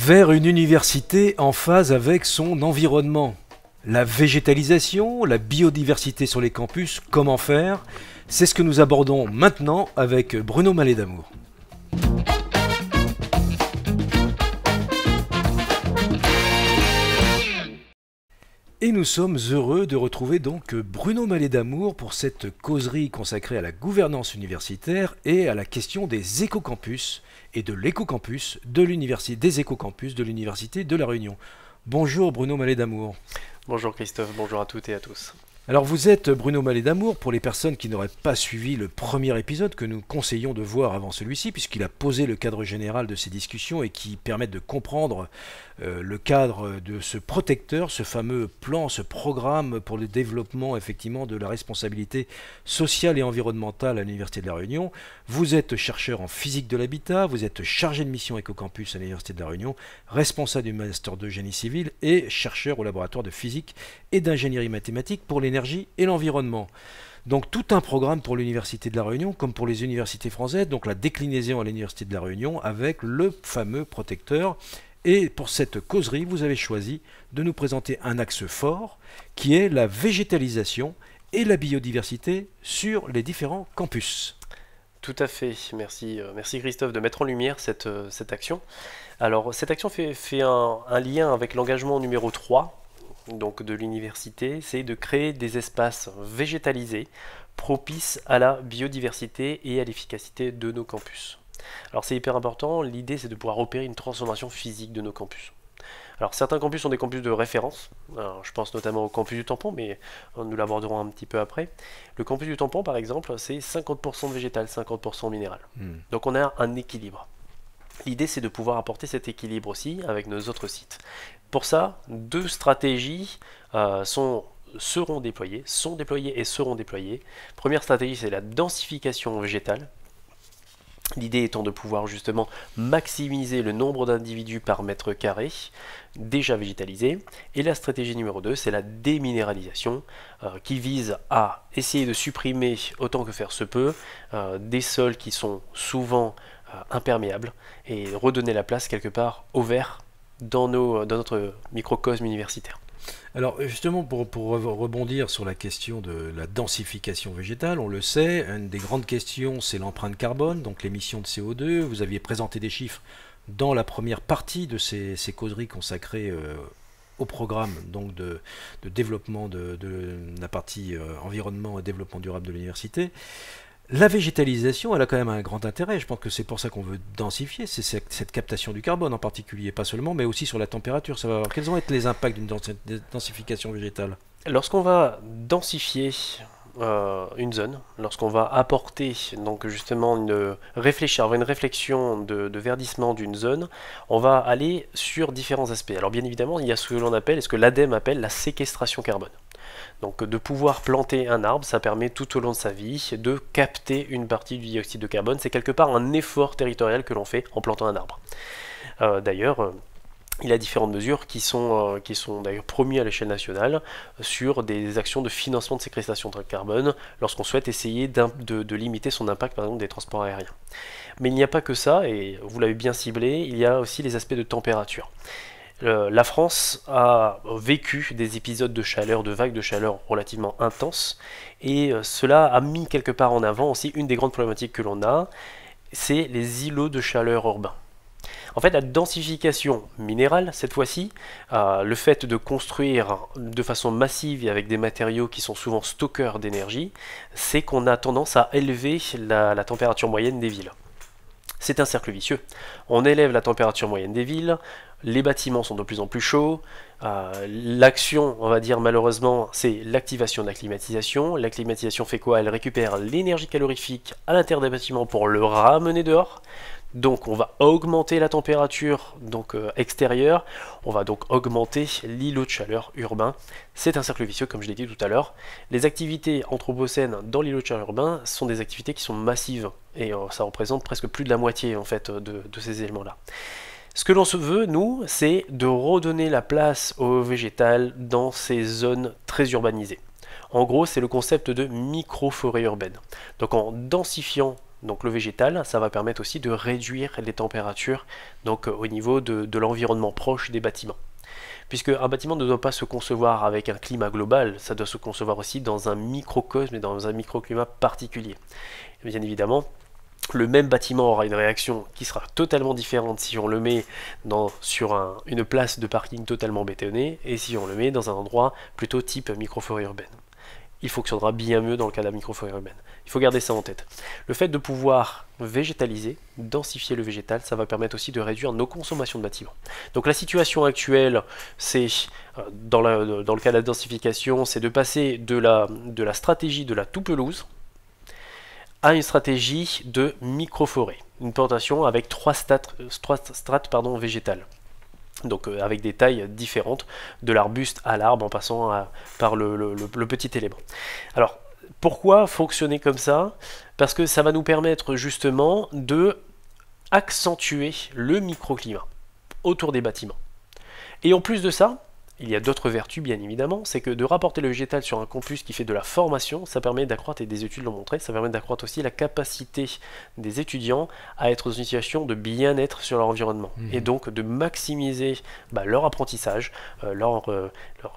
Vers une université en phase avec son environnement. La végétalisation, la biodiversité sur les campus, comment faire? C'est ce que nous abordons maintenant avec Bruno Mallet d'Amour. Et nous sommes heureux de retrouver donc Bruno Mallet d'Amour pour cette causerie consacrée à la gouvernance universitaire et à la question des écocampus et de l'écocampus de l'université, des écocampus de l'université de La Réunion. Bonjour Bruno Mallet d'Amour. Bonjour Christophe, bonjour à toutes et à tous. Alors vous êtes Bruno Mallet d'Amour, pour les personnes qui n'auraient pas suivi le premier épisode que nous conseillons de voir avant celui-ci, puisqu'il a posé le cadre général de ces discussions et qui permettent de comprendre le cadre de ce protecteur, ce fameux plan, ce programme pour le développement effectivement de la responsabilité sociale et environnementale à l'Université de La Réunion. Vous êtes chercheur en physique de l'habitat, vous êtes chargé de mission écocampus à l'Université de La Réunion, responsable du master de génie civil et chercheur au laboratoire de physique et d'ingénierie mathématique pour l'énergie et l'environnement. Donc tout un programme pour l'Université de La Réunion comme pour les universités françaises, donc la déclinaison à l'Université de La Réunion avec le fameux protecteur. Et pour cette causerie, vous avez choisi de nous présenter un axe fort qui est la végétalisation et la biodiversité sur les différents campus. Tout à fait, merci Christophe de mettre en lumière cette action. Alors cette action fait un lien avec l'engagement numéro 3 donc de l'université, c'est de créer des espaces végétalisés propices à la biodiversité et à l'efficacité de nos campus. Alors c'est hyper important, l'idée c'est de pouvoir opérer une transformation physique de nos campus. Alors certains campus sont des campus de référence, alors, je pense notamment au campus du Tampon, mais nous l'aborderons un petit peu après. Le campus du Tampon par exemple, c'est 50% de végétal, 50% minéral. Donc on a un équilibre. L'idée c'est de pouvoir apporter cet équilibre aussi avec nos autres sites. Pour ça, deux stratégies sont déployées et seront déployées. Première stratégie, c'est la densification végétale. L'idée étant de pouvoir justement maximiser le nombre d'individus par mètre carré déjà végétalisés. Et la stratégie numéro 2, c'est la déminéralisation qui vise à essayer de supprimer autant que faire se peut des sols qui sont souvent imperméables et redonner la place quelque part au vert dans notre microcosme universitaire. Alors justement, pour rebondir sur la question de la densification végétale, on le sait, une des grandes questions c'est l'empreinte carbone, donc l'émission de CO2. Vous aviez présenté des chiffres dans la première partie de ces causeries consacrées au programme donc de développement de la partie environnement et développement durable de l'université. La végétalisation, elle a quand même un grand intérêt. Je pense que c'est pour ça qu'on veut densifier, c'est cette captation du carbone en particulier, pas seulement, mais aussi sur la température. Quels vont être les impacts d'une densification végétale? Lorsqu'on va densifier une zone, lorsqu'on va apporter donc justement une réflexion de verdissement d'une zone, on va aller sur différents aspects. Alors bien évidemment, il y a ce que l'on appelle, et ce que l'ADEME appelle la séquestration carbone. Donc de pouvoir planter un arbre, ça permet tout au long de sa vie de capter une partie du dioxyde de carbone. C'est quelque part un effort territorial que l'on fait en plantant un arbre. D'ailleurs, il y a différentes mesures qui sont d'ailleurs promises à l'échelle nationale sur des actions de financement de séquestration de carbone lorsqu'on souhaite essayer de limiter son impact par exemple des transports aériens. Mais il n'y a pas que ça, et vous l'avez bien ciblé, il y a aussi les aspects de température. La France a vécu des épisodes de chaleur, de vagues de chaleur relativement intenses, et cela a mis quelque part en avant aussi une des grandes problématiques que l'on a, c'est les îlots de chaleur urbains. En fait, la densification minérale, cette fois-ci, le fait de construire de façon massive et avec des matériaux qui sont souvent stockeurs d'énergie, c'est qu'on a tendance à élever la température moyenne des villes. C'est un cercle vicieux. On élève la température moyenne des villes, les bâtiments sont de plus en plus chauds, l'action, on va dire malheureusement, c'est l'activation de la climatisation. La climatisation fait quoi? Elle récupère l'énergie calorifique à l'intérieur des bâtiments pour le ramener dehors. Donc on va augmenter la température extérieure, on va donc augmenter l'îlot de chaleur urbain. C'est un cercle vicieux comme je l'ai dit tout à l'heure. Les activités anthropocènes dans l'îlot de chaleur urbain sont des activités qui sont massives et ça représente presque plus de la moitié en fait de ces éléments-là. Ce que l'on se veut, nous, c'est de redonner la place au végétal dans ces zones très urbanisées. En gros, c'est le concept de micro-forêt urbaine. Donc en densifiant donc le végétal, ça va permettre aussi de réduire les températures donc, au niveau de l'environnement proche des bâtiments. Puisque un bâtiment ne doit pas se concevoir avec un climat global, ça doit se concevoir aussi dans un microcosme et dans un microclimat particulier. Et bien évidemment, le même bâtiment aura une réaction qui sera totalement différente si on le met sur une place de parking totalement bétonnée et si on le met dans un endroit plutôt type microforêt urbaine. Il fonctionnera bien mieux dans le cas de la microforêt urbaine. Il faut garder ça en tête. Le fait de pouvoir végétaliser, densifier le végétal, ça va permettre aussi de réduire nos consommations de bâtiments. Donc la situation actuelle, c'est, dans le cas de la densification, c'est de passer de la stratégie de la tout-pelouse à une stratégie de microforêt. Une plantation avec trois strates végétales. Donc avec des tailles différentes, de l'arbuste à l'arbre en passant par le petit élément. Alors, pourquoi fonctionner comme ça? Parce que ça va nous permettre justement de accentuer le microclimat autour des bâtiments. Et en plus de ça, il y a d'autres vertus bien évidemment, c'est que de rapporter le végétal sur un campus qui fait de la formation, ça permet d'accroître, et des études l'ont montré, ça permet d'accroître aussi la capacité des étudiants à être dans une situation de bien-être sur leur environnement, et donc de maximiser leur apprentissage, leur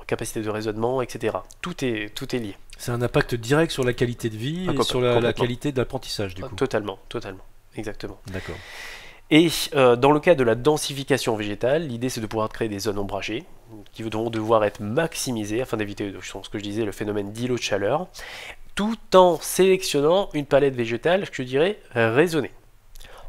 capacité de raisonnement, etc. Tout est lié. C'est un impact direct sur la qualité de vie et sur la qualité de l'apprentissage du coup. Totalement, exactement. D'accord. Et dans le cas de la densification végétale, l'idée c'est de pouvoir créer des zones ombragées qui vont devoir être maximisées afin d'éviter, ce que je disais, le phénomène d'îlot de chaleur, tout en sélectionnant une palette végétale, je dirais, raisonnée.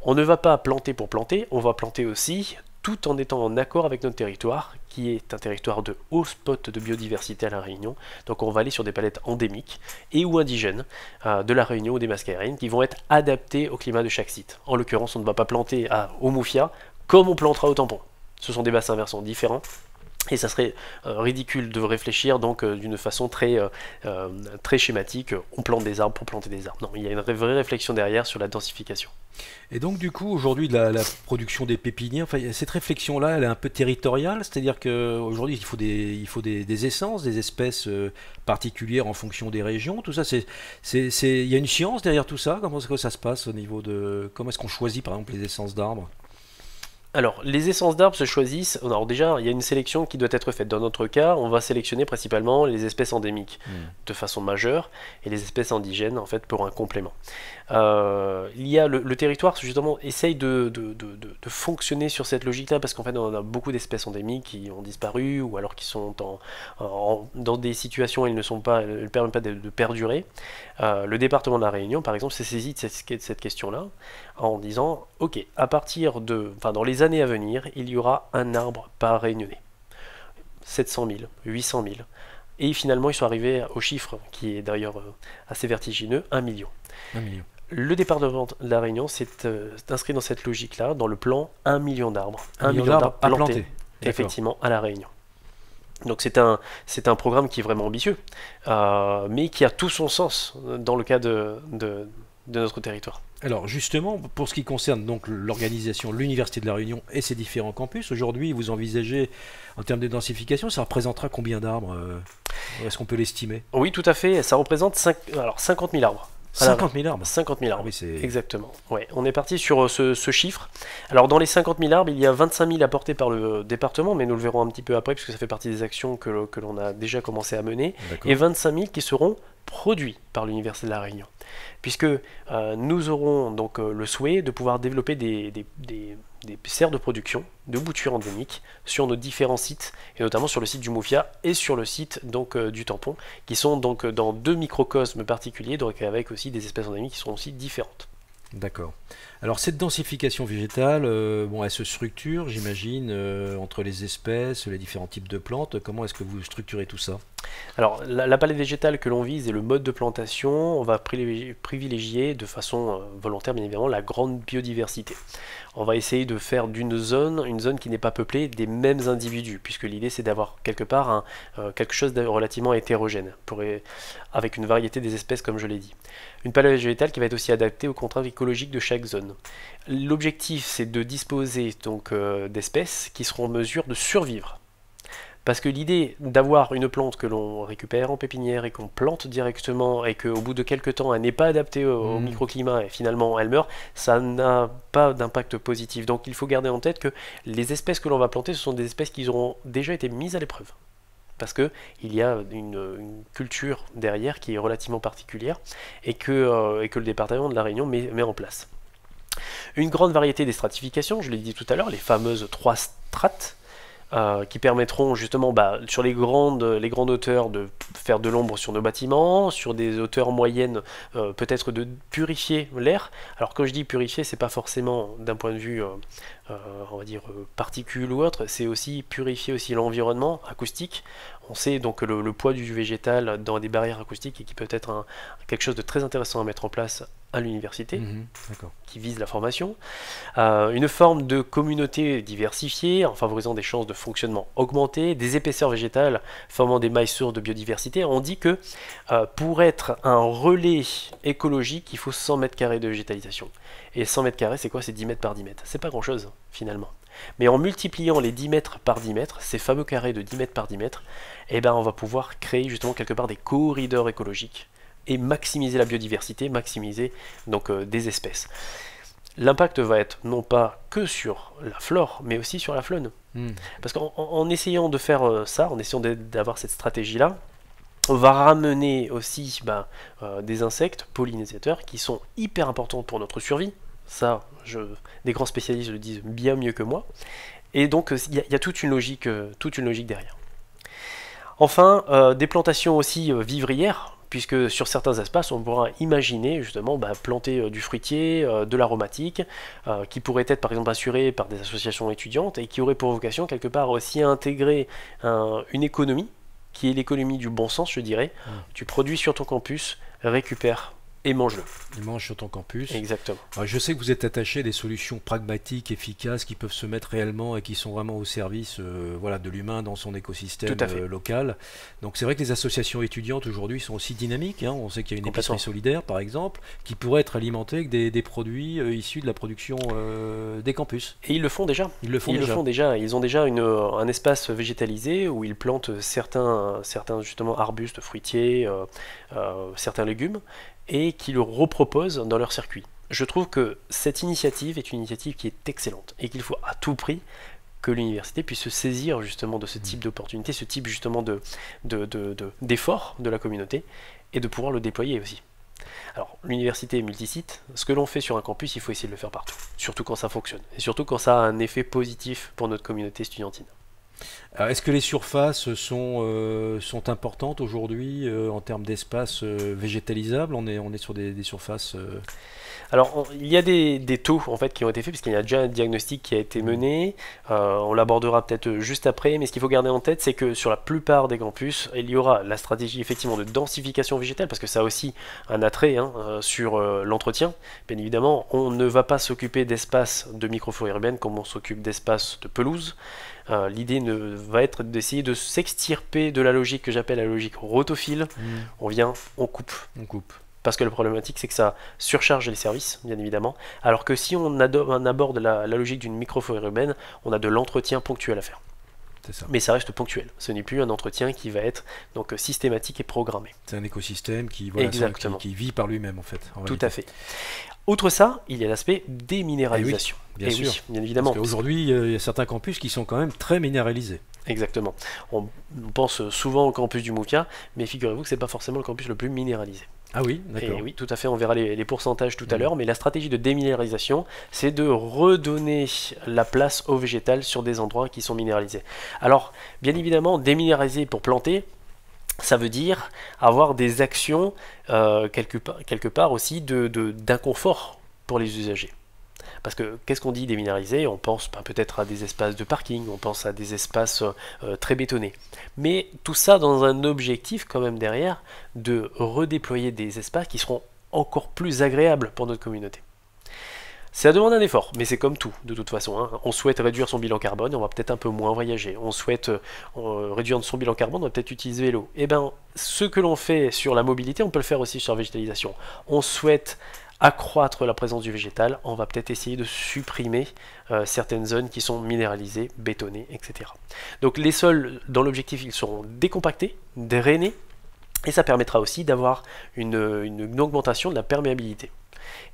On ne va pas planter pour planter, on va planter aussi tout en étant en accord avec notre territoire, qui est un territoire de haut spot de biodiversité à La Réunion. Donc on va aller sur des palettes endémiques et ou indigènes de La Réunion ou des Mascareignes qui vont être adaptées au climat de chaque site. En l'occurrence, on ne va pas planter au Mufia comme on plantera au Tampon. Ce sont des bassins versants différents. Et ça serait ridicule de réfléchir donc d'une façon très schématique, on plante des arbres pour planter des arbres. Non, il y a une vraie réflexion derrière sur la densification. Et donc du coup aujourd'hui la production des pépiniers, enfin, cette réflexion-là, elle est un peu territoriale, c'est-à-dire qu'aujourd'hui il faut des essences, des espèces particulières en fonction des régions, tout ça, il y a une science derrière tout ça, comment est-ce que ça se passe au niveau de... Comment est-ce qu'on choisit par exemple les essences d'arbres? Alors, les essences d'arbres se choisissent. Alors déjà, il y a une sélection qui doit être faite. Dans notre cas, on va sélectionner principalement les espèces endémiques de façon majeure et les espèces indigènes en fait pour un complément. Il y a le territoire justement essaye de fonctionner sur cette logique-là parce qu'en fait on a beaucoup d'espèces endémiques qui ont disparu ou alors qui sont dans des situations où elles ne permettent pas de perdurer. Le département de la Réunion, par exemple, s'est saisi de cette question-là en disant ok, à partir dans les années à venir, il y aura un arbre par réunionnais. 700 000, 800 000. Et finalement, ils sont arrivés au chiffre, qui est d'ailleurs assez vertigineux, 1 million. 1 million. Le département de la Réunion s'est inscrit dans cette logique-là, dans le plan 1 million d'arbres. 1 million d'arbres à planter. Effectivement, à la Réunion. Donc c'est un programme qui est vraiment ambitieux, mais qui a tout son sens dans le cas de notre territoire. Alors justement, pour ce qui concerne donc l'organisation, l'Université de la Réunion et ses différents campus, aujourd'hui vous envisagez, en termes de densification, ça représentera combien d'arbres? Est-ce qu'on peut l'estimer? Oui, tout à fait, ça représente 50 000 arbres. 50 000 arbres? 50 000 arbres, ah oui, exactement. Ouais, on est parti sur ce chiffre. Alors dans les 50 000 arbres, il y a 25 000 apportés par le département, mais nous le verrons un petit peu après, puisque ça fait partie des actions que l'on a déjà commencé à mener, et 25 000 qui seront produits par l'Université de la Réunion. Puisque nous aurons donc le souhait de pouvoir développer des serres de production de boutures endémiques sur nos différents sites, et notamment sur le site du Mufia et sur le site donc, du Tampon, qui sont donc dans 2 microcosmes particuliers, donc avec aussi des espèces endémiques qui sont aussi différentes. D'accord. Alors cette densification végétale, elle se structure, j'imagine, entre les espèces, les différents types de plantes. Comment est-ce que vous structurez tout ça? Alors la palette végétale que l'on vise et le mode de plantation, on va privilégier de façon volontaire bien évidemment la grande biodiversité. On va essayer de faire d'une zone une zone qui n'est pas peuplée des mêmes individus, puisque l'idée c'est d'avoir quelque part quelque chose de relativement hétérogène, avec une variété des espèces comme je l'ai dit. Une palette végétale qui va être aussi adaptée aux contraintes écologiques de chaque zone. L'objectif c'est de disposer donc d'espèces qui seront en mesure de survivre Parce que l'idée d'avoir une plante que l'on récupère en pépinière et qu'on plante directement et qu'au bout de quelques temps elle n'est pas adaptée au microclimat et finalement elle meurt, ça n'a pas d'impact positif. Donc il faut garder en tête que les espèces que l'on va planter, ce sont des espèces qui auront déjà été mises à l'épreuve. Parce qu'il y a une culture derrière qui est relativement particulière et que le département de la Réunion met en place. Une grande variété des stratifications, je l'ai dit tout à l'heure, les fameuses 3 strates, qui permettront justement sur les grandes hauteurs de faire de l'ombre sur nos bâtiments, sur des hauteurs moyennes peut-être de purifier l'air. Alors quand je dis purifier, c'est pas forcément d'un point de vue on va dire particules ou autre, c'est aussi purifier aussi l'environnement acoustique. On sait donc que le poids du végétal dans des barrières acoustiques et qui peut être quelque chose de très intéressant à mettre en place à l'université, qui vise la formation. Une forme de communauté diversifiée en favorisant des chances de fonctionnement augmentées, des épaisseurs végétales formant des mailles sources de biodiversité. On dit que pour être un relais écologique, il faut 100 mètres carrés de végétalisation. Et 100 mètres carrés, c'est quoi? C'est 10 mètres par 10 mètres. C'est pas grand chose finalement. Mais en multipliant les 10 mètres par 10 mètres, ces fameux carrés de 10 mètres par 10 mètres, eh ben on va pouvoir créer justement quelque part des corridors écologiques et maximiser la biodiversité, maximiser donc des espèces. L'impact va être non pas que sur la flore, mais aussi sur la faune. Parce qu'en essayant de faire ça, en essayant d'avoir cette stratégie-là, on va ramener aussi des insectes pollinisateurs qui sont hyper importants pour notre survie. Ça, des grands spécialistes le disent bien mieux que moi. Et donc, il y a toute une logique derrière. Enfin, des plantations aussi vivrières, puisque sur certains espaces, on pourra imaginer justement planter du fruitier, de l'aromatique, qui pourrait être par exemple assuré par des associations étudiantes et qui aurait pour vocation quelque part aussi à intégrer une économie, qui est l'économie du bon sens, je dirais. Tu produis sur ton campus, récupère et mange-le. Il mange sur ton campus. Exactement. Alors, je sais que vous êtes attaché à des solutions pragmatiques, efficaces, qui peuvent se mettre réellement et qui sont vraiment au service de l'humain dans son écosystème local. Donc c'est vrai que les associations étudiantes aujourd'hui sont aussi dynamiques. On sait qu'il y a une épicerie solidaire, par exemple, qui pourrait être alimentée avec des produits issus de la production des campus. Et ils le font déjà. Ils le font déjà. Ils ont déjà un espace végétalisé où ils plantent certains justement arbustes, fruitiers, certains légumes, et qui le reproposent dans leur circuit. Je trouve que cette initiative est une initiative qui est excellente et qu'il faut à tout prix que l'université puisse se saisir justement de ce type d'opportunité, ce type justement d'effort de la communauté et de pouvoir le déployer aussi. Alors l'université est multisite, ce que l'on fait sur un campus, il faut essayer de le faire partout, surtout quand ça fonctionne et surtout quand ça a un effet positif pour notre communauté estudiantine. Est-ce que les surfaces sont importantes aujourd'hui en termes d'espace végétalisable? On est sur des surfaces... Alors, il y a des taux en fait qui ont été faits, puisqu'il y a déjà un diagnostic qui a été mené. On l'abordera peut-être juste après, mais ce qu'il faut garder en tête, c'est que sur la plupart des campus, il y aura la stratégie effectivement de densification végétale, parce que ça a aussi un attrait sur l'entretien. Bien évidemment, on ne va pas s'occuper d'espaces de microforêts urbaines comme on s'occupe d'espaces de pelouse. L'idée va être d'essayer de s'extirper de la logique que j'appelle la logique rotophile. On vient, on coupe. Parce que la problématique, c'est que ça surcharge les services, bien évidemment. Alors que si on aborde la logique d'une microforêt urbaine, on a de l'entretien ponctuel à faire. Ça. Mais ça reste ponctuel. Ce n'est plus un entretien qui va être donc systématique et programmé. C'est un écosystème qui vit par lui-même, en fait. Tout à fait. Outre ça, il y a l'aspect déminéralisation. Bien sûr. Oui, bien évidemment. Parce qu'aujourd'hui, il y a certains campus qui sont quand même très minéralisés. Exactement. On pense souvent au campus du Mouka, mais figurez-vous que ce n'est pas forcément le campus le plus minéralisé. Ah oui, d'accord. Et oui, tout à fait, on verra les pourcentages tout à l'heure, mais la stratégie de déminéralisation, c'est de redonner la place au végétal sur des endroits qui sont minéralisés. Alors, bien évidemment, déminéraliser pour planter, ça veut dire avoir des actions quelque part aussi d'inconfort pour les usagers. Parce que qu'est-ce qu'on dit déminéraliser? On pense peut-être à des espaces de parking, on pense à des espaces très bétonnés. Mais tout ça dans un objectif quand même derrière de redéployer des espaces qui seront encore plus agréables pour notre communauté. Ça demande un effort, mais c'est comme tout, de toute façon. On souhaite réduire son bilan carbone, on va peut-être un peu moins voyager. On souhaite réduire son bilan carbone, on va peut-être utiliser l'eau. Et bien, ce que l'on fait sur la mobilité, on peut le faire aussi sur la végétalisation. On souhaite accroître la présence du végétal, on va peut-être essayer de supprimer certaines zones qui sont minéralisées, bétonnées, etc. Donc les sols, dans l'objectif, ils seront décompactés, drainés, et ça permettra aussi d'avoir une augmentation de la perméabilité.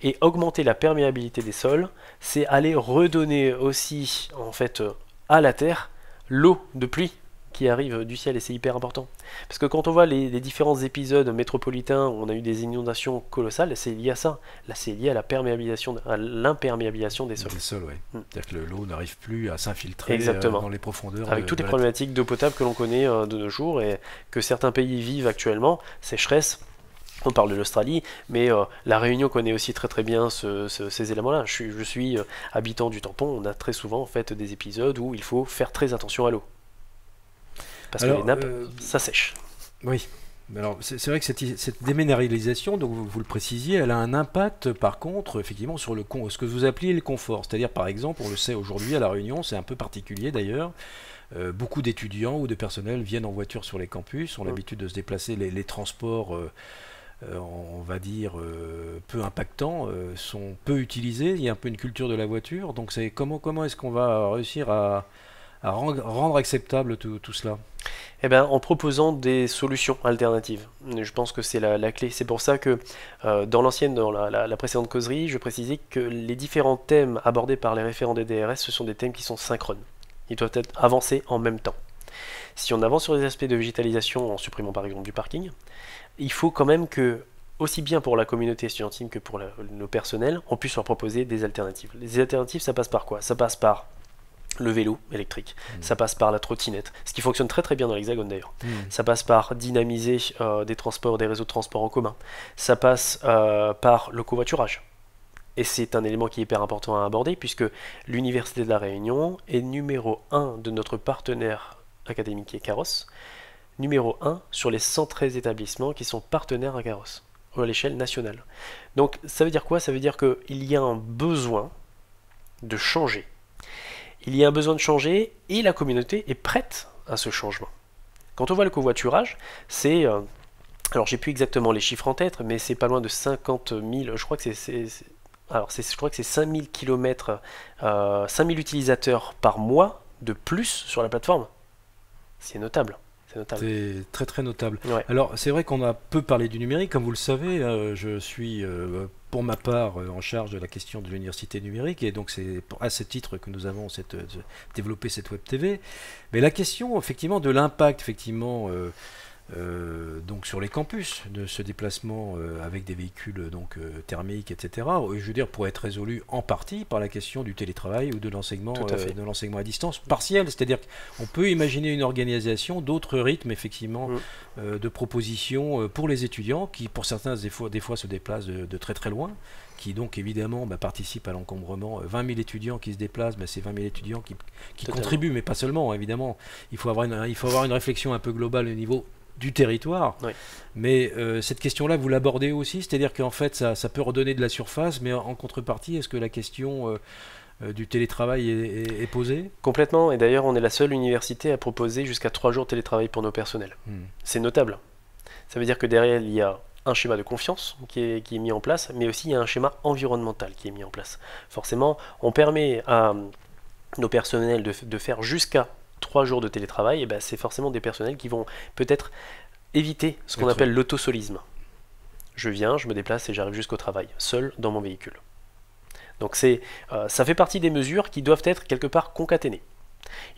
Et augmenter la perméabilité des sols, c'est aller redonner aussi en fait à la terre l'eau de pluie qui arrive du ciel, et c'est hyper important. Parce que quand on voit les différents épisodes métropolitains où on a eu des inondations colossales, c'est lié à ça. Là, c'est lié à la perméabilisation, à l'imperméabilisation des sols. Des sols, ouais. C'est-à-dire que l'eau n'arrive plus à s'infiltrer dans les profondeurs. Avec toutes les problématiques d'eau potable que l'on connaît de nos jours et que certains pays vivent actuellement, sécheresse. On parle de l'Australie, mais la Réunion connaît aussi très très bien ces éléments-là. Je suis habitant du Tampon, on a très souvent en fait des épisodes où il faut faire très attention à l'eau. Parce que les nappes, ça sèche. Oui, alors c'est vrai que cette déminéralisation, donc vous le précisiez, elle a un impact par contre, effectivement, sur ce que vous appelez le confort. C'est-à-dire, par exemple, on le sait aujourd'hui à La Réunion, c'est un peu particulier d'ailleurs, beaucoup d'étudiants ou de personnel viennent en voiture sur les campus, ont l'habitude de se déplacer, les transports... on va dire peu impactants, sont peu utilisés, il y a un peu une culture de la voiture, donc c'est comment est-ce qu'on va réussir à rendre acceptable tout cela? Eh bien, en proposant des solutions alternatives. Je pense que c'est la clé. C'est pour ça que dans la précédente causerie, je précisais que les différents thèmes abordés par les référents des DRS, ce sont des thèmes qui sont synchrones. Ils doivent être avancés en même temps. Si on avance sur les aspects de végétalisation en supprimant par exemple du parking, il faut quand même que, aussi bien pour la communauté estudiantine que pour nos personnels, on puisse leur proposer des alternatives. Les alternatives, ça passe par quoi? Ça passe par le vélo électrique, ça passe par la trottinette, ce qui fonctionne très très bien dans l'Hexagone d'ailleurs. Ça passe par dynamiser des réseaux de transport en commun. Ça passe par le covoiturage. Et c'est un élément qui est hyper important à aborder puisque l'Université de La Réunion est numéro 1 de notre partenaire académique qui est Carros, numéro 1 sur les 113 établissements qui sont partenaires à Carros, à l'échelle nationale. Donc ça veut dire quoi? Ça veut dire qu'il y a un besoin de changer. Il y a un besoin de changer et la communauté est prête à ce changement. Quand on voit le covoiturage, c'est... alors j'ai plus exactement les chiffres en tête, mais c'est pas loin de 50 000, je crois que c'est 5000 km, 5000 utilisateurs par mois de plus sur la plateforme. C'est notable. C'est très très notable. Ouais. Alors c'est vrai qu'on a peu parlé du numérique, comme vous le savez, je suis pour ma part en charge de la question de l'université numérique, et donc c'est à ce titre que nous avons développé cette web TV. Mais la question effectivement de l'impact effectivement donc sur les campus de ce déplacement avec des véhicules donc thermiques, etc. Je veux dire, pourrait être résolu en partie par la question du télétravail ou de l'enseignement à distance partiel. C'est-à-dire qu'on peut imaginer une organisation, d'autres rythmes effectivement de propositions pour les étudiants qui, pour certains, des fois se déplacent de très très loin, qui donc évidemment participent à l'encombrement. 20 000 étudiants qui se déplacent, c'est 20 000 étudiants qui contribuent, mais pas seulement, évidemment. Il faut avoir une réflexion un peu globale au niveau du territoire, oui. Mais cette question-là, vous l'abordez aussi, c'est-à-dire qu'en fait, ça peut redonner de la surface, mais en contrepartie, est-ce que la question du télétravail est posée? Complètement, et d'ailleurs, on est la seule université à proposer jusqu'à 3 jours de télétravail pour nos personnels. C'est notable. Ça veut dire que derrière, il y a un schéma de confiance qui est mis en place, mais aussi il y a un schéma environnemental qui est mis en place. Forcément, on permet à nos personnels de faire jusqu'à 3 jours de télétravail, et c'est forcément des personnels qui vont peut-être éviter ce qu'on appelle l'autosolisme. Je viens, je me déplace et j'arrive jusqu'au travail, seul dans mon véhicule. Donc ça fait partie des mesures qui doivent être quelque part concaténées.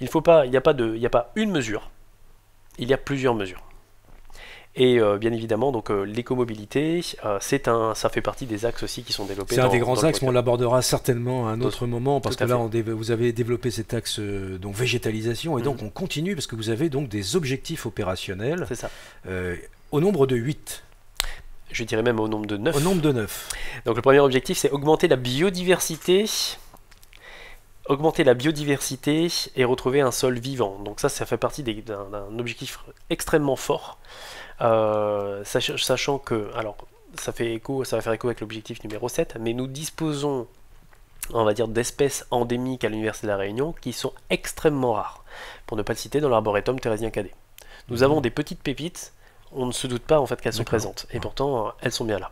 Il n'y a pas une mesure, il y a plusieurs mesures. Et bien évidemment, donc l'écomobilité, ça fait partie des axes aussi qui sont développés. C'est un des grands axes, mais on l'abordera certainement à un autre moment, parce que là, vous avez développé cet axe donc végétalisation, et donc on continue, parce que vous avez donc des objectifs opérationnels. C'est ça. Au nombre de 8. Je dirais même au nombre de 9. Au nombre de 9. Donc le premier objectif, c'est augmenter la biodiversité. Et retrouver un sol vivant. Donc ça fait partie d'un objectif extrêmement fort. Sachant que, alors ça va faire écho avec l'objectif numéro 7, mais nous disposons, on va dire, d'espèces endémiques à l'Université de La Réunion qui sont extrêmement rares, pour ne pas le citer, dans l'arboretum thérésien cadet. Nous avons des petites pépites on ne se doute pas en fait qu'elles sont D'accord. présentes. Et pourtant, elles sont bien là.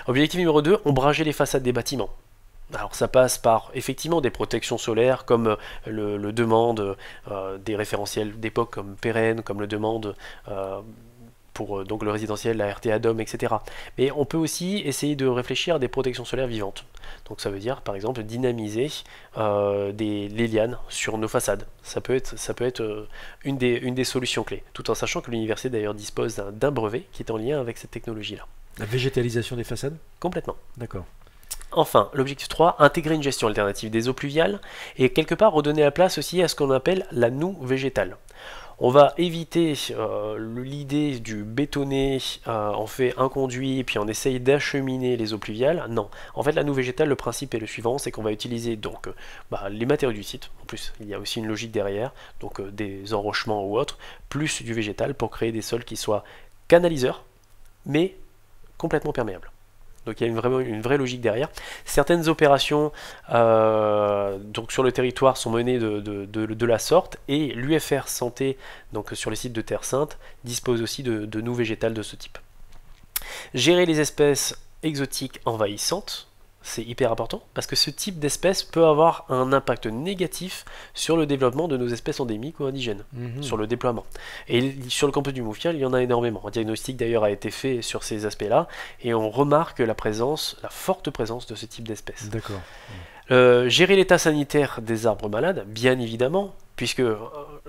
Objectif numéro 2, ombrager les façades des bâtiments. Alors ça passe par effectivement des protections solaires comme le demande des référentiels d'époque comme Pérenne, comme le demande pour donc le résidentiel, la RTA Dom, etc. Mais on peut aussi essayer de réfléchir à des protections solaires vivantes. Donc ça veut dire par exemple dynamiser les lianes sur nos façades. Ça peut être une des solutions clés, tout en sachant que l'université d'ailleurs dispose d'un brevet qui est en lien avec cette technologie-là. La végétalisation des façades? Complètement. D'accord. Enfin, l'objectif 3, intégrer une gestion alternative des eaux pluviales et quelque part redonner la place aussi à ce qu'on appelle la noue végétale. On va éviter l'idée du bétonner, on fait un conduit et puis on essaye d'acheminer les eaux pluviales. Non, en fait la noue végétale, le principe est le suivant, c'est qu'on va utiliser donc les matériaux du site, en plus il y a aussi une logique derrière, donc des enrochements ou autres, plus du végétal pour créer des sols qui soient canaliseurs, mais complètement perméables. Donc il y a vraiment une vraie logique derrière. Certaines opérations donc sur le territoire sont menées de la sorte et l'UFR Santé, donc sur les sites de Terre Sainte, dispose aussi de noues végétales de ce type. Gérer les espèces exotiques envahissantes, c'est hyper important parce que ce type d'espèce peut avoir un impact négatif sur le développement de nos espèces endémiques ou indigènes, sur le déploiement. Et sur le campus du Moufial, il y en a énormément. Un diagnostic d'ailleurs a été fait sur ces aspects-là et on remarque la forte présence de ce type d'espèces. D'accord. Gérer l'état sanitaire des arbres malades, bien évidemment, puisque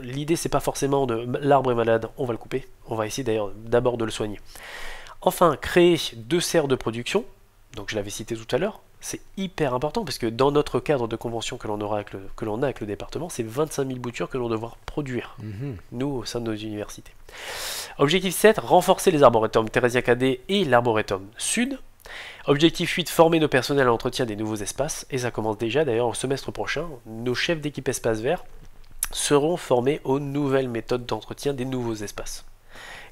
l'idée c'est pas forcément de l'arbre est malade, on va le couper. On va essayer d'ailleurs d'abord de le soigner. Enfin, créer 2 serres de production. Donc je l'avais cité tout à l'heure, c'est hyper important parce que dans notre cadre de convention que l'on a avec le département, c'est 25 000 boutures que l'on doit devoir produire, nous, au sein de nos universités. Objectif 7, renforcer les arboretums Thérésia Cadet et l'arboretum Sud. Objectif 8, former nos personnels à l'entretien des nouveaux espaces, et ça commence déjà d'ailleurs au semestre prochain. Nos chefs d'équipe espace vert seront formés aux nouvelles méthodes d'entretien des nouveaux espaces.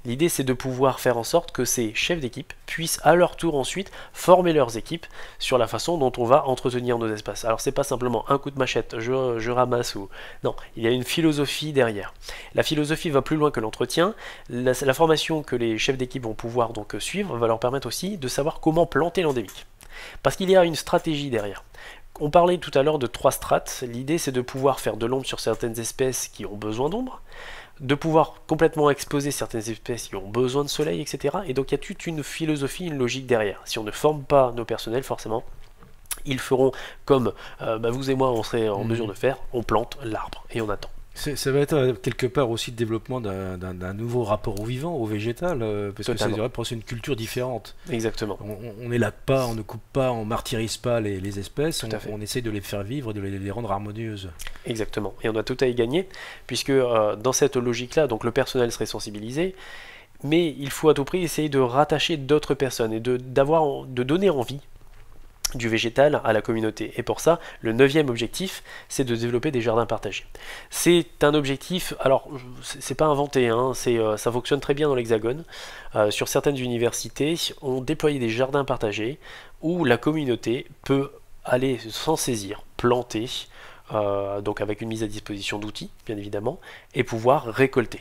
L'idée c'est de pouvoir faire en sorte que ces chefs d'équipe puissent à leur tour ensuite former leurs équipes sur la façon dont on va entretenir nos espaces. Alors c'est pas simplement un coup de machette, je ramasse ou... Non, il y a une philosophie derrière. La philosophie va plus loin que l'entretien. La formation que les chefs d'équipe vont pouvoir donc suivre va leur permettre aussi de savoir comment planter l'endémique. Parce qu'il y a une stratégie derrière. On parlait tout à l'heure de 3 strates. L'idée c'est de pouvoir faire de l'ombre sur certaines espèces qui ont besoin d'ombre, de pouvoir complètement exposer certaines espèces qui ont besoin de soleil, etc. Et donc il y a toute une philosophie, une logique derrière. Si on ne forme pas nos personnels, forcément, ils feront comme vous et moi, on serait en mesure de faire, on plante l'arbre et on attend. Ça va être quelque part aussi le développement d'un nouveau rapport au vivant, au végétal, parce Totalement. que c'est pour une culture différente. Exactement. On n'élate pas, on ne coupe pas, on martyrise pas les espèces, Tout à fait. on essaye de les faire vivre, de les rendre harmonieuses. Exactement. Et on a tout à y gagner, puisque dans cette logique-là, donc le personnel serait sensibilisé, mais il faut à tout prix essayer de rattacher d'autres personnes et de donner envie du végétal à la communauté. Et pour ça, le 9e objectif, c'est de développer des jardins partagés. C'est un objectif, alors c'est pas inventé, hein, ça fonctionne très bien dans l'Hexagone. Sur certaines universités, on déployait des jardins partagés où la communauté peut aller s'en saisir, planter, donc avec une mise à disposition d'outils, bien évidemment, et pouvoir récolter.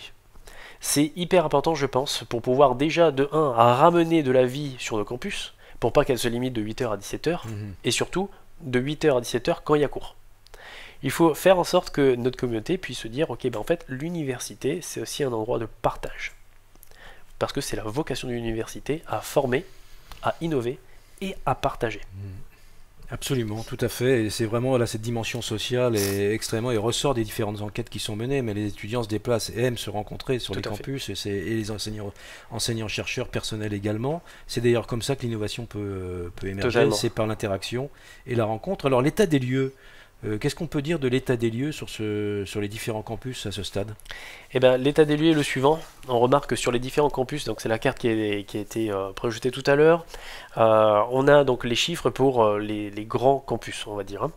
C'est hyper important, je pense, pour pouvoir déjà, de 1, à ramener de la vie sur nos campus, pour pas qu'elle se limite de 8h à 17h, et surtout de 8h à 17h quand il y a cours. Il faut faire en sorte que notre communauté puisse se dire, ok, en fait, l'université, c'est aussi un endroit de partage. Parce que c'est la vocation de l'université à former, à innover et à partager. Absolument, tout à fait. Et c'est vraiment là cette dimension sociale est extrêmement. Il ressort des différentes enquêtes qui sont menées, mais les étudiants se déplacent et aiment se rencontrer sur les campus et les enseignants chercheurs personnels également. C'est d'ailleurs comme ça que l'innovation peut émerger. C'est par l'interaction et la rencontre. Alors l'état des lieux. Qu'est-ce qu'on peut dire de l'état des lieux sur les différents campus à ce stade? Eh bien, l'état des lieux est le suivant. On remarque que sur les différents campus, donc c'est la carte qui a été projetée tout à l'heure, on a donc les chiffres pour les grands campus, on va dire.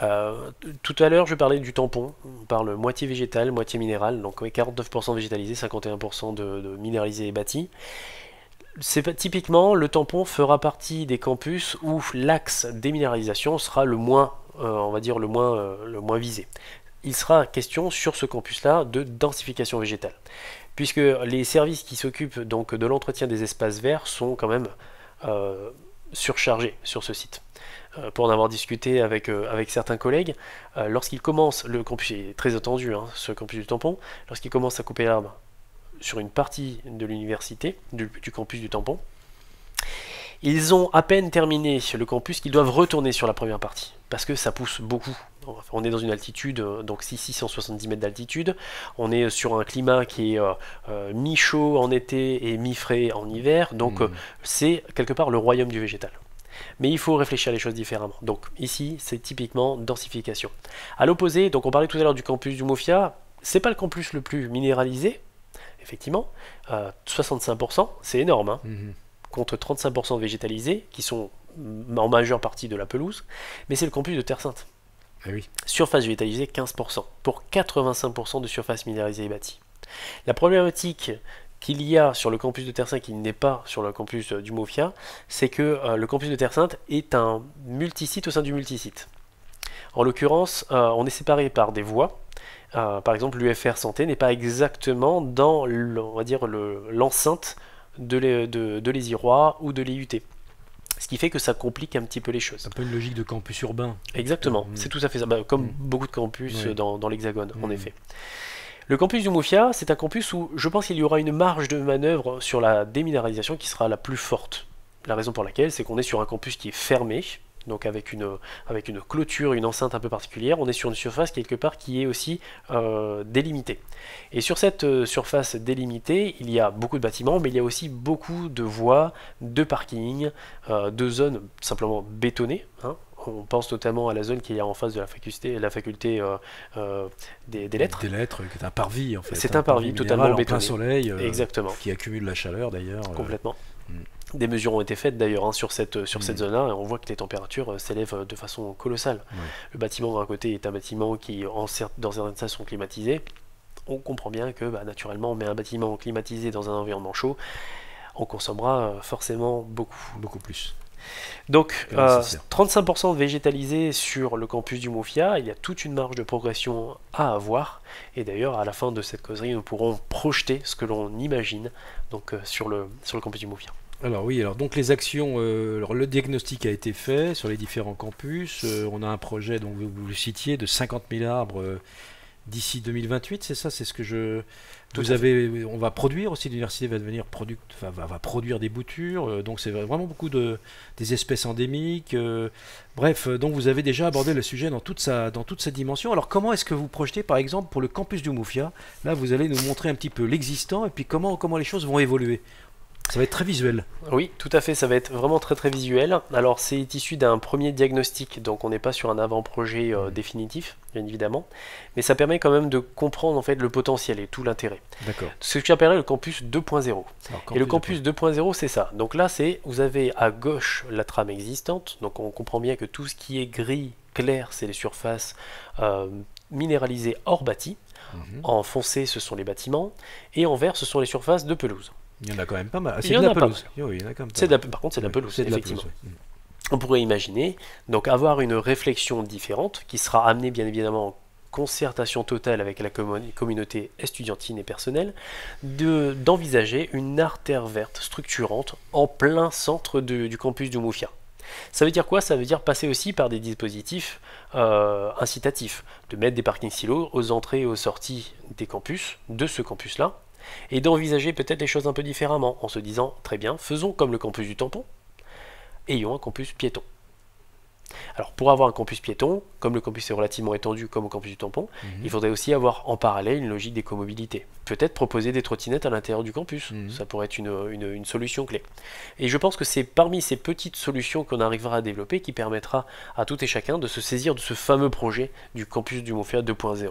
Tout à l'heure, je parlais du tampon. On parle moitié végétal, moitié minéral, donc 49% végétalisé, 51% de minéralisé et bâti. Typiquement, le tampon fera partie des campus où l'axe déminéralisation sera le moins, on va dire le moins visé. Il sera question sur ce campus-là de densification végétale. puisque les services qui s'occupent donc de l'entretien des espaces verts sont quand même surchargés sur ce site. Pour en avoir discuté avec certains collègues, lorsqu'ils commencent, le campus est très attendu, hein, ce campus du Tampon, lorsqu'ils commencent à couper l'herbe sur une partie de l'université, du campus du Tampon, ils ont à peine terminé le campus qu'ils doivent retourner sur la première partie, parce que ça pousse beaucoup. On est dans une altitude, donc 670 mètres d'altitude, on est sur un climat qui est mi-chaud en été et mi-frais en hiver, donc c'est quelque part le royaume du végétal. Mais il faut réfléchir à les choses différemment. Donc ici, c'est typiquement densification. À l'opposé, donc on parlait tout à l'heure du campus du Mufia, c'est pas le campus le plus minéralisé, effectivement, 65%, c'est énorme, hein, contre 35% de végétalisés, qui sont en majeure partie de la pelouse, mais c'est le campus de Terre Sainte. Ah oui. Surface végétalisée 15%, pour 85% de surface minéralisée et bâtie. La problématique qu'il y a sur le campus de Terre Sainte qui n'est pas sur le campus du Mufia, c'est que le campus de Terre Sainte est un multisite au sein du multisite. En l'occurrence, on est séparé par des voies. Par exemple, l'UFR Santé n'est pas exactement dans l'enceinte de l'Ésirois ou de l'IUT. Ce qui fait que ça complique un petit peu les choses. C'est un peu une logique de campus urbain. Exactement, c'est tout à fait ça, comme beaucoup de campus dans l'Hexagone, en effet. Le campus du Mufia, c'est un campus où je pense qu'il y aura une marge de manœuvre sur la déminéralisation qui sera la plus forte. La raison pour laquelle, c'est qu'on est sur un campus qui est fermé, donc avec une clôture, une enceinte un peu particulière. On est sur une surface quelque part qui est aussi délimitée. Et sur cette surface délimitée, il y a beaucoup de bâtiments, mais il y a aussi beaucoup de voies, de parkings, de zones simplement bétonnées, hein. On pense notamment à la zone qui est en face de la faculté des lettres. Des lettres, qui est un parvis en fait. C'est un parvis totalement bétonné. En plein soleil, exactement. Qui accumule la chaleur d'ailleurs. Complètement. Des mesures ont été faites d'ailleurs hein, sur cette zone-là, et on voit que les températures s'élèvent de façon colossale. Le bâtiment d'un côté est un bâtiment qui, dans certaines salles, sont climatisés. On comprend bien que naturellement, on met un bâtiment climatisé dans un environnement chaud, on consommera forcément beaucoup plus. Donc 35% végétalisé sur le campus du Mufia, il y a toute une marge de progression à avoir, et d'ailleurs à la fin de cette causerie nous pourrons projeter ce que l'on imagine donc, sur le campus du Mufia. Alors oui, donc les actions, le diagnostic a été fait sur les différents campus, on a un projet, donc vous le citiez, de 50 000 arbres d'ici 2028, c'est ça, c'est ce que on va produire aussi, l'université va devenir va produire des boutures, donc c'est vraiment beaucoup des espèces endémiques. Bref, donc vous avez déjà abordé le sujet dans toute sa dimension. Alors comment est-ce que vous projetez, par exemple, pour le campus du Mufia? Là, vous allez nous montrer un petit peu l'existant et puis comment les choses vont évoluer. Ça va être très visuel. Oui, tout à fait, ça va être vraiment très visuel. Alors c'est issu d'un premier diagnostic, donc on n'est pas sur un avant-projet définitif, bien évidemment, mais ça permet quand même de comprendre en fait le potentiel et tout l'intérêt. D'accord. Ce que j'appellerais le campus 2.0. Et le campus 2.0, c'est ça. Donc là, vous avez à gauche la trame existante, donc on comprend bien que tout ce qui est gris, clair, c'est les surfaces minéralisées hors bâti. En foncé, ce sont les bâtiments, et en vert, ce sont les surfaces de pelouse. Il y en a quand même pas mal. Ah, c'est de la pelouse. Oui, il y en a quand même par contre, c'est de la pelouse, effectivement. Oui. On pourrait imaginer donc avoir une réflexion différente qui sera amenée bien évidemment en concertation totale avec la communauté estudiantine et personnelle, d'envisager une artère verte structurante en plein centre du campus du Mufia. Ça veut dire quoi? Ça veut dire passer aussi par des dispositifs incitatifs, de mettre des parkings silos aux entrées et aux sorties des campus, de ce campus-là, et d'envisager peut-être les choses un peu différemment, en se disant, très bien, faisons comme le campus du Tampon, ayons un campus piéton. Alors pour avoir un campus piéton, comme le campus est relativement étendu comme au campus du Tampon, il faudrait aussi avoir en parallèle une logique d'écomobilité. Peut-être proposer des trottinettes à l'intérieur du campus, ça pourrait être une solution clé. Et je pense que c'est parmi ces petites solutions qu'on arrivera à développer qui permettra à tout et chacun de se saisir de ce fameux projet du campus du Mufia 2.0.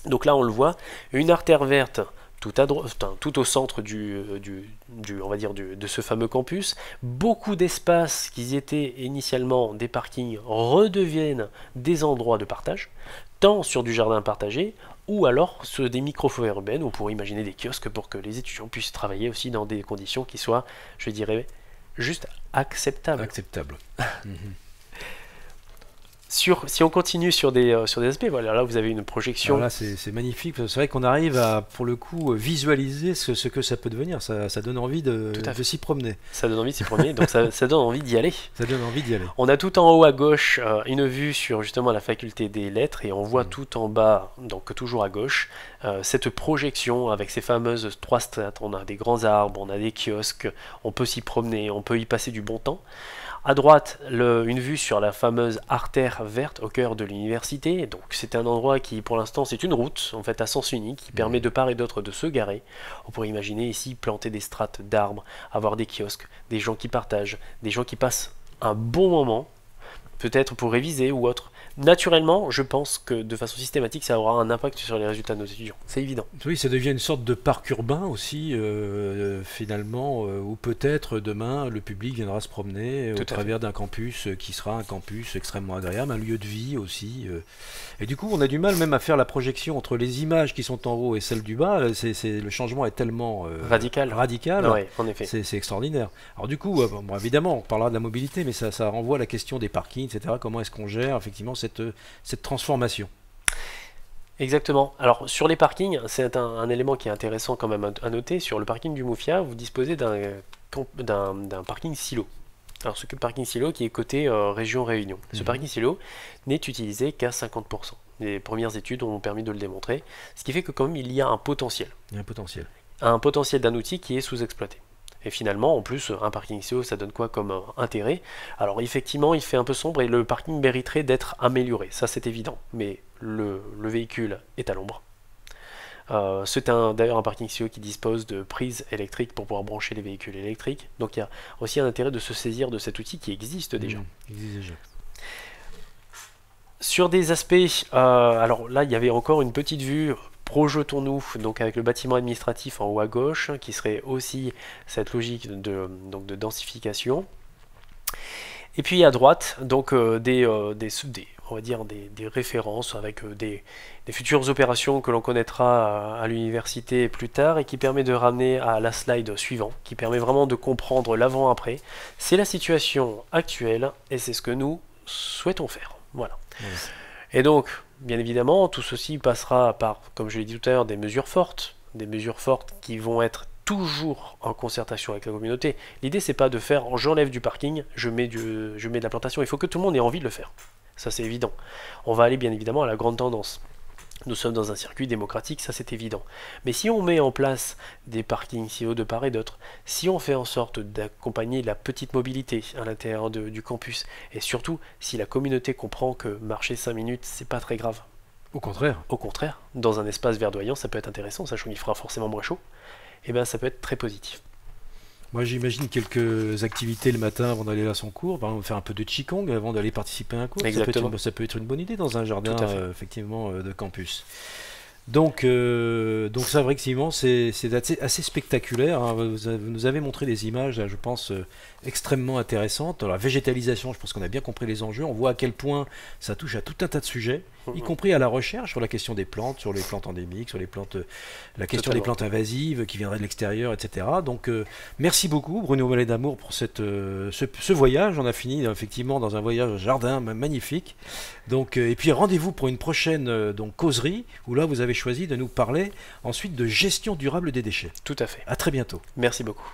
Donc là on le voit, une artère verte tout au centre on va dire de ce fameux campus, beaucoup d'espaces qui étaient initialement des parkings redeviennent des endroits de partage, tant sur du jardin partagé, ou alors sur des micro-forêts urbaines, où on pourrait imaginer des kiosques pour que les étudiants puissent travailler aussi dans des conditions qui soient, je dirais, juste acceptables. Si on continue sur des aspects, voilà, là vous avez une projection. Alors là, c'est magnifique. C'est vrai qu'on arrive à, pour le coup, visualiser ce que ça peut devenir. Ça donne envie de s'y promener. Ça donne envie de s'y promener, donc ça donne envie d'y aller. Ça donne envie d'y aller. On a tout en haut à gauche une vue sur justement la faculté des lettres et on voit tout en bas, donc toujours à gauche, cette projection avec ces fameuses 3 strates. On a des grands arbres, on a des kiosques, on peut s'y promener, on peut y passer du bon temps. À droite, une vue sur la fameuse artère verte au cœur de l'université. Donc c'est un endroit qui, pour l'instant, c'est une route en fait à sens unique qui permet de part et d'autre de se garer. On pourrait imaginer ici planter des strates d'arbres, avoir des kiosques, des gens qui partagent, des gens qui passent un bon moment, peut-être pour réviser ou autre. Naturellement, je pense que de façon systématique, ça aura un impact sur les résultats de nos étudiants. C'est évident. Oui, ça devient une sorte de parc urbain aussi, finalement, où peut-être demain, le public viendra se promener au travers d'un campus qui sera un campus extrêmement agréable, un lieu de vie aussi. Et du coup, on a du mal même à faire la projection entre les images qui sont en haut et celles du bas. Le changement est tellement radical. Ouais, en effet. C'est extraordinaire. Alors du coup, bon, évidemment, on parlera de la mobilité, mais ça renvoie à la question des parkings, etc. Comment est-ce qu'on gère effectivement cette transformation? Exactement. Alors sur les parkings, c'est un élément qui est intéressant quand même à noter. Sur le parking du Mufia, vous disposez d'un parking silo. Alors ce parking silo qui est côté région Réunion. Ce parking silo n'est utilisé qu'à 50%. Les premières études ont permis de le démontrer. Ce qui fait que quand même il y a un potentiel. Il y a un potentiel. Un potentiel d'un outil qui est sous-exploité. Et finalement, en plus, un parking silo, ça donne quoi comme intérêt? Alors effectivement, il fait un peu sombre et le parking mériterait d'être amélioré, ça c'est évident. Mais le véhicule est à l'ombre. C'est d'ailleurs un parking silo qui dispose de prises électriques pour pouvoir brancher les véhicules électriques. Donc il y a aussi un intérêt de se saisir de cet outil qui existe déjà. Sur des aspects, alors là il y avait encore une petite vue. Projetons-nous donc avec le bâtiment administratif en haut à gauche, qui serait aussi cette logique de densification. Et puis à droite, donc on va dire des références avec des futures opérations que l'on connaîtra à l'université plus tard et qui permet de ramener à la slide suivante, qui permet vraiment de comprendre l'avant-après. C'est la situation actuelle et c'est ce que nous souhaitons faire. Voilà. Et donc, bien évidemment, tout ceci passera par, comme je l'ai dit tout à l'heure, des mesures fortes qui vont être toujours en concertation avec la communauté. L'idée, c'est pas de faire j'enlève du parking, je mets de la plantation. Il faut que tout le monde ait envie de le faire. Ça, c'est évident. On va aller bien évidemment à la grande tendance. Nous sommes dans un circuit démocratique, ça c'est évident. Mais si on met en place des parkings silo de part et d'autre, si on fait en sorte d'accompagner la petite mobilité à l'intérieur du campus, et surtout si la communauté comprend que marcher 5 minutes, c'est pas très grave. Au contraire. Au contraire, dans un espace verdoyant, ça peut être intéressant, sachant qu'il fera forcément moins chaud, et bien ça peut être très positif. Moi j'imagine quelques activités le matin avant d'aller à son cours, par exemple faire un peu de qigong avant d'aller participer à un cours. Exactement. Ça peut être une bonne idée dans un jardin effectivement de campus. Donc ça effectivement c'est assez spectaculaire, hein. Vous nous avez montré des images là, je pense extrêmement intéressantes. Dans la végétalisation, je pense qu'on a bien compris les enjeux. On voit à quel point ça touche à tout un tas de sujets, y compris à la recherche sur la question des plantes, sur les plantes endémiques, sur les plantes, la question des plantes invasives qui viendraient de l'extérieur, etc. Donc merci beaucoup Bruno Mallet d'Amour pour ce voyage. On a fini effectivement dans un voyage jardin magnifique. Donc et puis rendez-vous pour une prochaine causerie où là vous avez choisi de nous parler ensuite de gestion durable des déchets. Tout à fait. À très bientôt. Merci beaucoup.